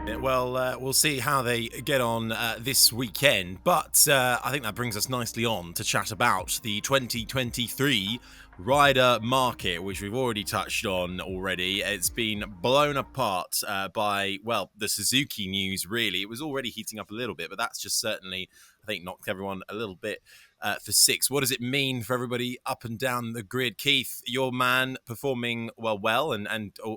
Yeah, well, we'll see how they get on this weekend, but I think that brings us nicely on to chat about the 2023 rider market, which we've already touched on already. It's been blown apart by, well, the Suzuki news, really. It was already heating up a little bit, but that's just certainly, I think, knocked everyone a little bit for six. What does it mean for everybody up and down the grid? Keith, your man performing well, and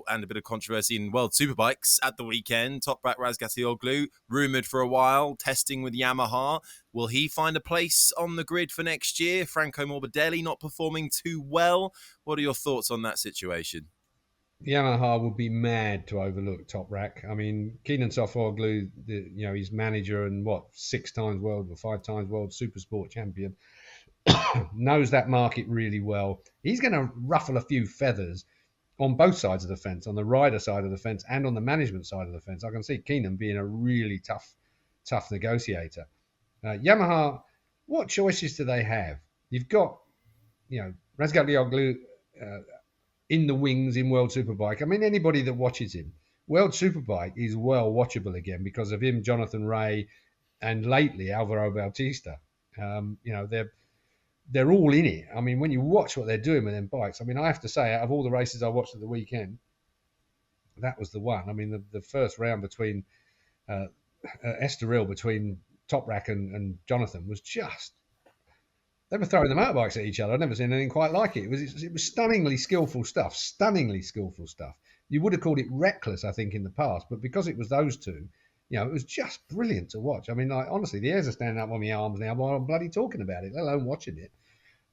a bit of controversy in World Superbikes at the weekend. Toprak Razgatlioglu, rumoured for a while, testing with Yamaha. Will he find a place on the grid for next year? Franco Morbidelli not performing too well. What are your thoughts on that situation? Yamaha would be mad to overlook Toprak. I mean, Kenan Sofuoglu, his manager and 6 times world or 5 times world supersport champion, knows that market really well. He's going to ruffle a few feathers on both sides of the fence, on the rider side of the fence and on the management side of the fence. I can see Kenan being a really tough negotiator. Yamaha, what choices do they have? You've got, Razgatlioglu in the wings in World Superbike. I mean, anybody that watches him, World Superbike is well watchable again because of him, Jonathan Rea, and lately Alvaro Bautista. They're all in it. I mean, when you watch what they're doing with them bikes, I mean, I have to say, out of all the races I watched at the weekend, that was the one. I mean, the first round between Estoril, between Toprak and Jonathan, was just... They were throwing the motorbikes at each other. I've never seen anything quite like it. It was stunningly skillful stuff. You would have called it reckless, I think, in the past, but because it was those two, it was just brilliant to watch. I mean, honestly, the hairs are standing up on my arms now while I'm bloody talking about it, let alone watching it.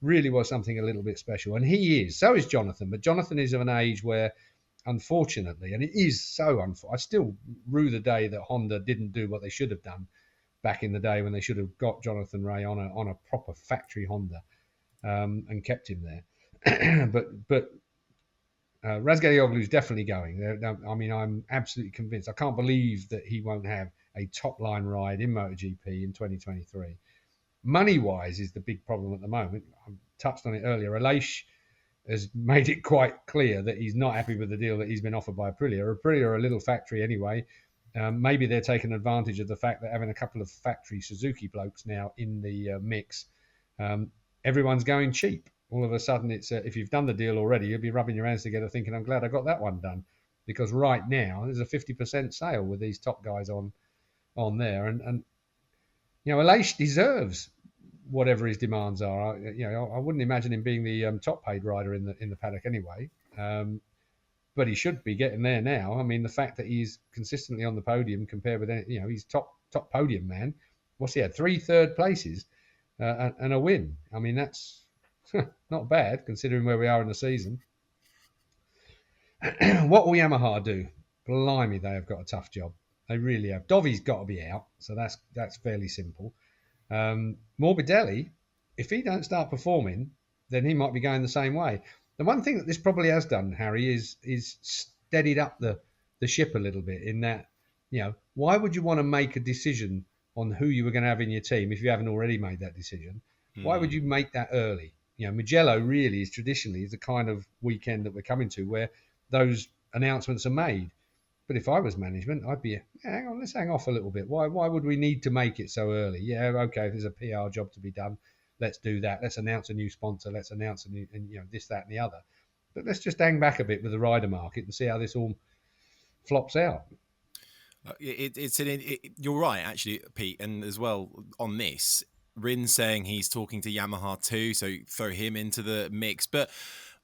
Really was something a little bit special. And he is. So is Jonathan. But Jonathan is of an age where, unfortunately, and it is so unfortunate, I still rue the day that Honda didn't do what they should have done back in the day when they should have got Jonathan Rea on a proper factory Honda and kept him there. but Razgatlioglu is definitely going. I mean, I'm absolutely convinced. I can't believe that he won't have a top-line ride in MotoGP in 2023. Money-wise is the big problem at the moment. I touched on it earlier. Aleix has made it quite clear that he's not happy with the deal that he's been offered by Aprilia. Aprilia are a little factory anyway. Maybe they're taking advantage of the fact that having a couple of factory Suzuki blokes now in the mix, everyone's going cheap. All of a sudden, it's if you've done the deal already, you'll be rubbing your hands together thinking, I'm glad I got that one done. Because right now, there's a 50% sale with these top guys on there. And Aleix deserves whatever his demands are. I wouldn't imagine him being the top paid rider in the paddock anyway. But he should be getting there now. I mean, the fact that he's consistently on the podium compared with, he's top podium man. What's he had? 3 third places and a win. I mean, that's not bad considering where we are in the season. What will Yamaha do? Blimey, they have got a tough job. They really have. Dovi's got to be out, so that's fairly simple. Morbidelli, if he don't start performing, then he might be going the same way. The one thing that this probably has done, Harry, is steadied up the ship a little bit in that, why would you want to make a decision on who you were going to have in your team if you haven't already made that decision? Why would you make that early? Mugello really is traditionally the kind of weekend that we're coming to where those announcements are made. But if I was management, I'd be, hang on, let's hang off a little bit. Why would we need to make it so early? Yeah, okay, if there's a PR job to be done, let's do that. Let's announce a new sponsor. Let's announce a new, this, that, and the other. But let's just hang back a bit with the rider market and see how this all flops out. You're right, actually, Pete, and as well on this, Rin saying he's talking to Yamaha too, so throw him into the mix. But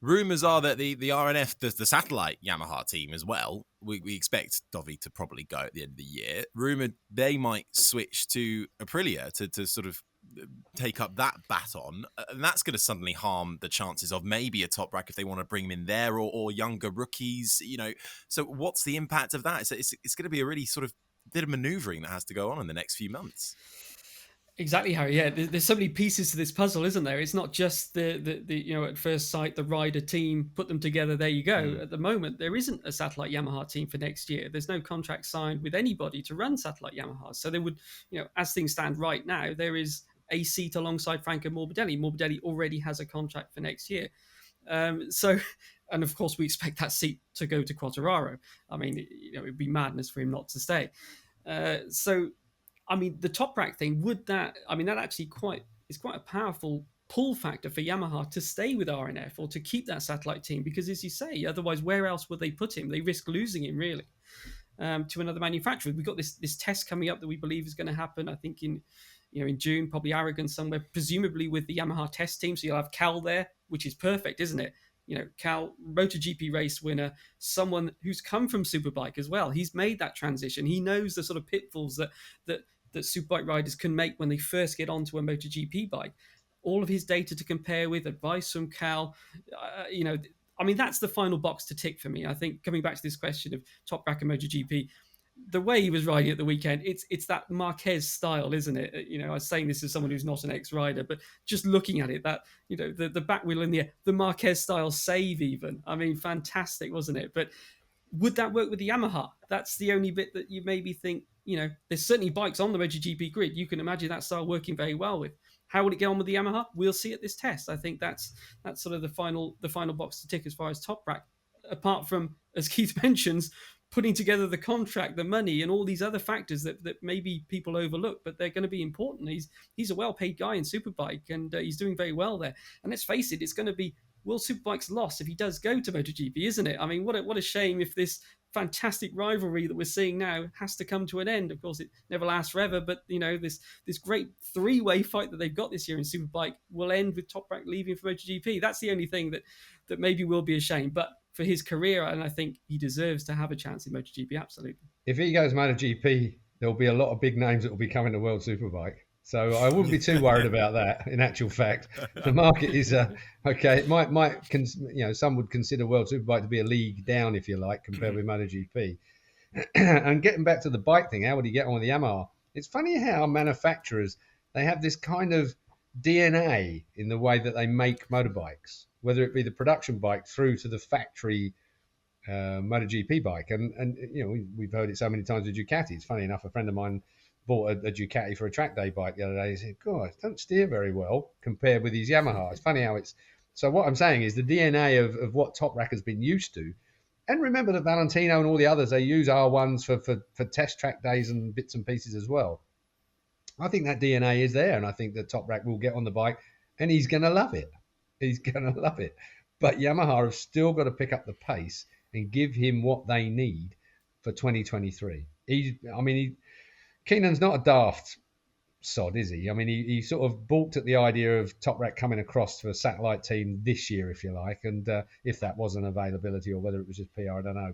rumours are that the RNF, the satellite Yamaha team as well, we expect Dovi to probably go at the end of the year. Rumoured they might switch to Aprilia to sort of take up that baton, and that's going to suddenly harm the chances of maybe a Toprak if they want to bring him in there, or younger rookies. So what's the impact of that? It's going to be a really sort of bit of manoeuvring that has to go on in the next few months. Exactly, Harry. Yeah, there's so many pieces to this puzzle, isn't there? It's not just the at first sight, the rider team, put them together, there you go. At the moment, there isn't a satellite Yamaha team for next year. There's no contract signed with anybody to run satellite Yamaha. So they would, as things stand right now, there is a seat alongside Franco Morbidelli. Morbidelli already has a contract for next year. So And of course, we expect that seat to go to Quartararo. I mean, it'd be madness for him not to stay. So, I mean, the Toprak thing, that actually is quite a powerful pull factor for Yamaha to stay with RNF or to keep that satellite team, because as you say, otherwise, where else would they put him? They risk losing him, really, to another manufacturer. We've got this test coming up that we believe is going to happen, I think, in June, probably Aragon somewhere, presumably with the Yamaha test team. So you'll have Cal there, which is perfect, isn't it? Cal, MotoGP race winner, someone who's come from Superbike as well. He's made that transition. He knows the sort of pitfalls that Superbike riders can make when they first get onto a MotoGP bike. All of his data to compare with, advice from Cal, that's the final box to tick for me. I think, coming back to this question of Toprak and MotoGP, the way he was riding at the weekend, it's that Marquez style, isn't it? I was saying this as someone who's not an ex-rider, but just looking at it, that the back wheel in the air, the Marquez style save, even. I mean, fantastic, wasn't it? But would that work with the Yamaha? That's the only bit that you maybe think. There's certainly bikes on the MotoGP grid. You can imagine that style working very well with. How would it get on with the Yamaha? We'll see at this test. I think that's sort of the final box to tick as far as Toprak. Apart from, as Keith mentions, putting together the contract, the money, and all these other factors that maybe people overlook, but they're going to be important. He's a well-paid guy in Superbike, and he's doing very well there. And let's face it, it's going to be World Superbike's loss if he does go to MotoGP, isn't it? I mean, what a shame if this fantastic rivalry that we're seeing now has to come to an end. Of course, it never lasts forever, but this great three-way fight that they've got this year in Superbike will end with Toprak leaving for MotoGP. That's the only thing that maybe will be a shame. But for his career, and I think he deserves to have a chance in MotoGP, absolutely. If he goes MotoGP, there'll be a lot of big names that will be coming to World Superbike. So I wouldn't be too worried about that. In actual fact, the market is okay. It might some would consider World Superbike to be a league down, if you like, compared with MotoGP. And getting back to the bike thing, how would he get on with the Yamaha? It's funny how manufacturers, they have this kind of DNA in the way that they make motorbikes, whether it be the production bike through to the factory MotoGP bike. And we've heard it so many times with Ducati. It's funny enough, a friend of mine bought a Ducati for a track day bike the other day. He said, God, it don't steer very well compared with his Yamaha. It's funny how it's... So what I'm saying is the DNA of what Toprak has been used to. And remember that Valentino and all the others, they use R1s for test track days and bits and pieces as well. I think that DNA is there, and I think that Toprak will get on the bike, and he's going to love it. He's going to love it. But Yamaha have still got to pick up the pace and give him what they need for 2023. Keenan's not a daft sod, is he? I mean, he sort of balked at the idea of Toprak coming across to a satellite team this year, if you like, and if that was an availability or whether it was just PR, I don't know.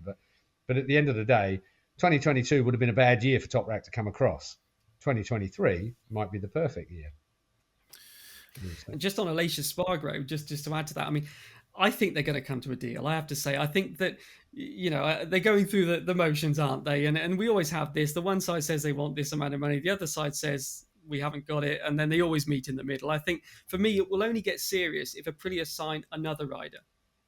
But at the end of the day, 2022 would have been a bad year for Toprak to come across. 2023 might be the perfect year. And just on Aleix Espargaró, just to add to that, I mean, I think they're going to come to a deal. I have to say, I think that, they're going through the motions, aren't they? And we always have this. The one side says they want this amount of money. The other side says we haven't got it. And then they always meet in the middle. I think, for me, it will only get serious if Aprilia sign another rider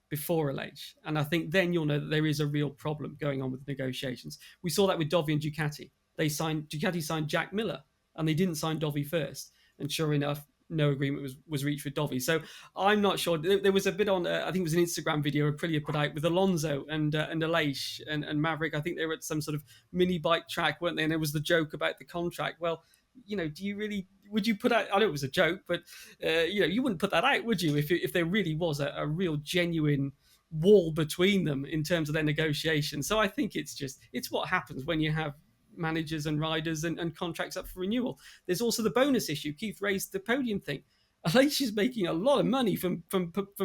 before Aleix. And I think then you'll know that there is a real problem going on with negotiations. We saw that with Dovi and Ducati. Ducati signed Jack Miller, and they didn't sign Dovi first. And sure enough, no agreement was reached with Dovi. So I'm not sure. There was a bit on, I think it was an Instagram video Aprilia put out with Alonso and Aleix and Maverick. I think they were at some sort of mini bike track, weren't they? And there was the joke about the contract. Well, would you put out, I know it was a joke, but you wouldn't put that out, would you? If there really was a real genuine wall between them in terms of their negotiations. So I think it's what happens when you have managers and riders and contracts up for renewal. There's also the bonus issue. Keith raised the podium thing. Aleix is making a lot of money from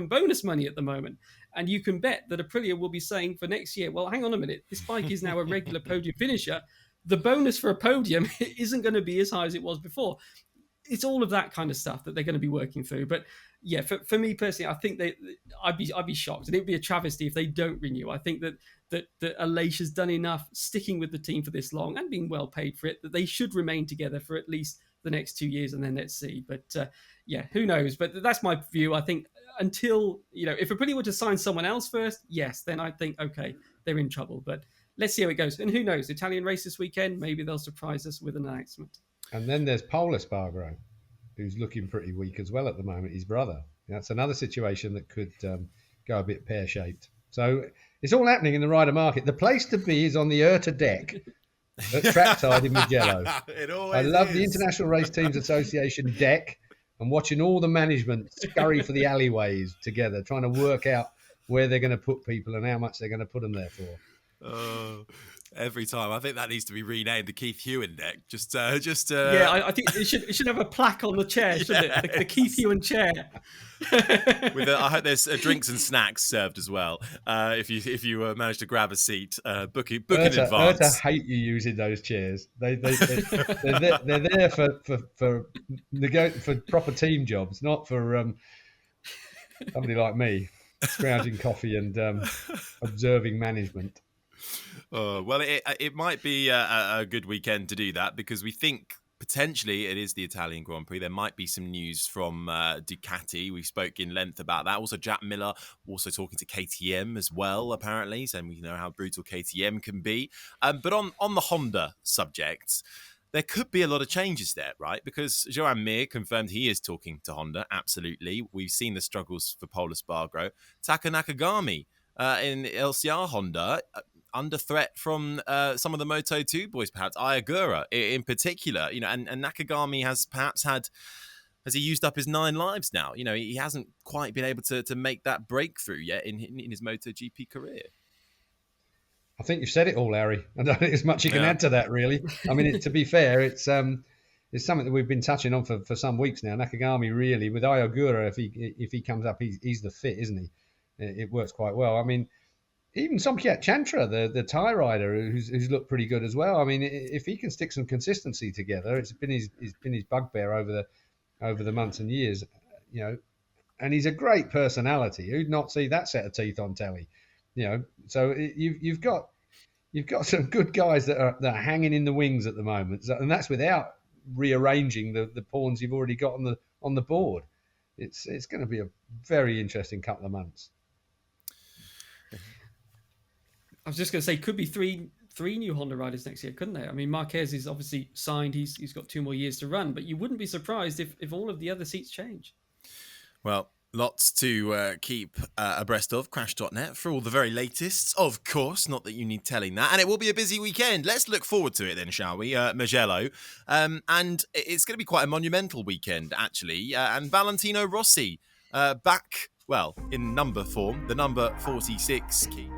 bonus money at the moment, and you can bet that Aprilia will be saying for next year, well, hang on a minute, this bike is now a regular podium finisher. The bonus for a podium isn't going to be as high as it was before. It's all of that kind of stuff that they're going to be working through. But yeah, for me personally, I think I'd be shocked, and it'd be a travesty if they don't renew. I think that Aleix has done enough sticking with the team for this long and being well paid for it, that they should remain together for at least the next 2 years, and then let's see. But yeah, who knows? But that's my view. I think until, if Aprilia were to sign someone else first, yes, then I think, okay, they're in trouble. But let's see how it goes. And who knows? Italian race this weekend, maybe they'll surprise us with an announcement. And then there's Pol Espargaró, who's looking pretty weak as well at the moment, his brother. That's another situation that could go a bit pear-shaped. So it's all happening in the rider market. The place to be is on the Erta deck at trackside in Mugello. I love the International Race Teams Association deck and watching all the management scurry for the alleyways together, trying to work out where they're going to put people and how much they're going to put them there for. Every time. I think that needs to be renamed the Keith Huewen deck. Yeah, I think it should have a plaque on the chair, shouldn't it? The Keith Huewen chair. I hope there's drinks and snacks served as well. If you manage to grab a seat, book in advance. Erta hate you using those chairs. They're there for proper team jobs, not for somebody like me scrounging coffee and observing management. Well, it might be a good weekend to do that, because we think potentially it is the Italian Grand Prix. There might be some news from Ducati. We spoke in length about that. Also, Jack Miller also talking to KTM as well, apparently, saying we know how brutal KTM can be. But on the Honda subject, there could be a lot of changes there, right? Because Joan Mir confirmed he is talking to Honda, absolutely. We've seen the struggles for Pol Espargaró. Taka Nakagami in LCR Honda, under threat from some of the Moto2 boys, perhaps Ayagura in particular, and Nakagami has he used up his 9 lives now? He hasn't quite been able to make that breakthrough yet in his MotoGP career. I think you've said it all, Larry. I don't think there's much you can add to that, really. I mean, to be fair, it's something that we've been touching on for some weeks now. Nakagami, really, with Ayagura, if he comes up, he's the fit, isn't he? It works quite well. I mean, even Somkiat Chantra, the Thai rider, who's looked pretty good as well. I mean, if he can stick some consistency together, it's been his bugbear over the months and years, and he's a great personality. Who'd not see that set of teeth on telly? So you've got some good guys that are hanging in the wings at the moment, and that's without rearranging the pawns you've already got on the board. It's going to be a very interesting couple of months. I was just going to say, could be three new Honda riders next year, couldn't there? I mean, Marquez is obviously signed; he's got 2 more years to run, but you wouldn't be surprised if all of the other seats change. Well, lots to keep abreast of. Crash.net for all the very latest, of course. Not that you need telling that. And it will be a busy weekend. Let's look forward to it then, shall we? Mugello. And it's going to be quite a monumental weekend, actually. And Valentino Rossi back, well, in number form, the number 46 key.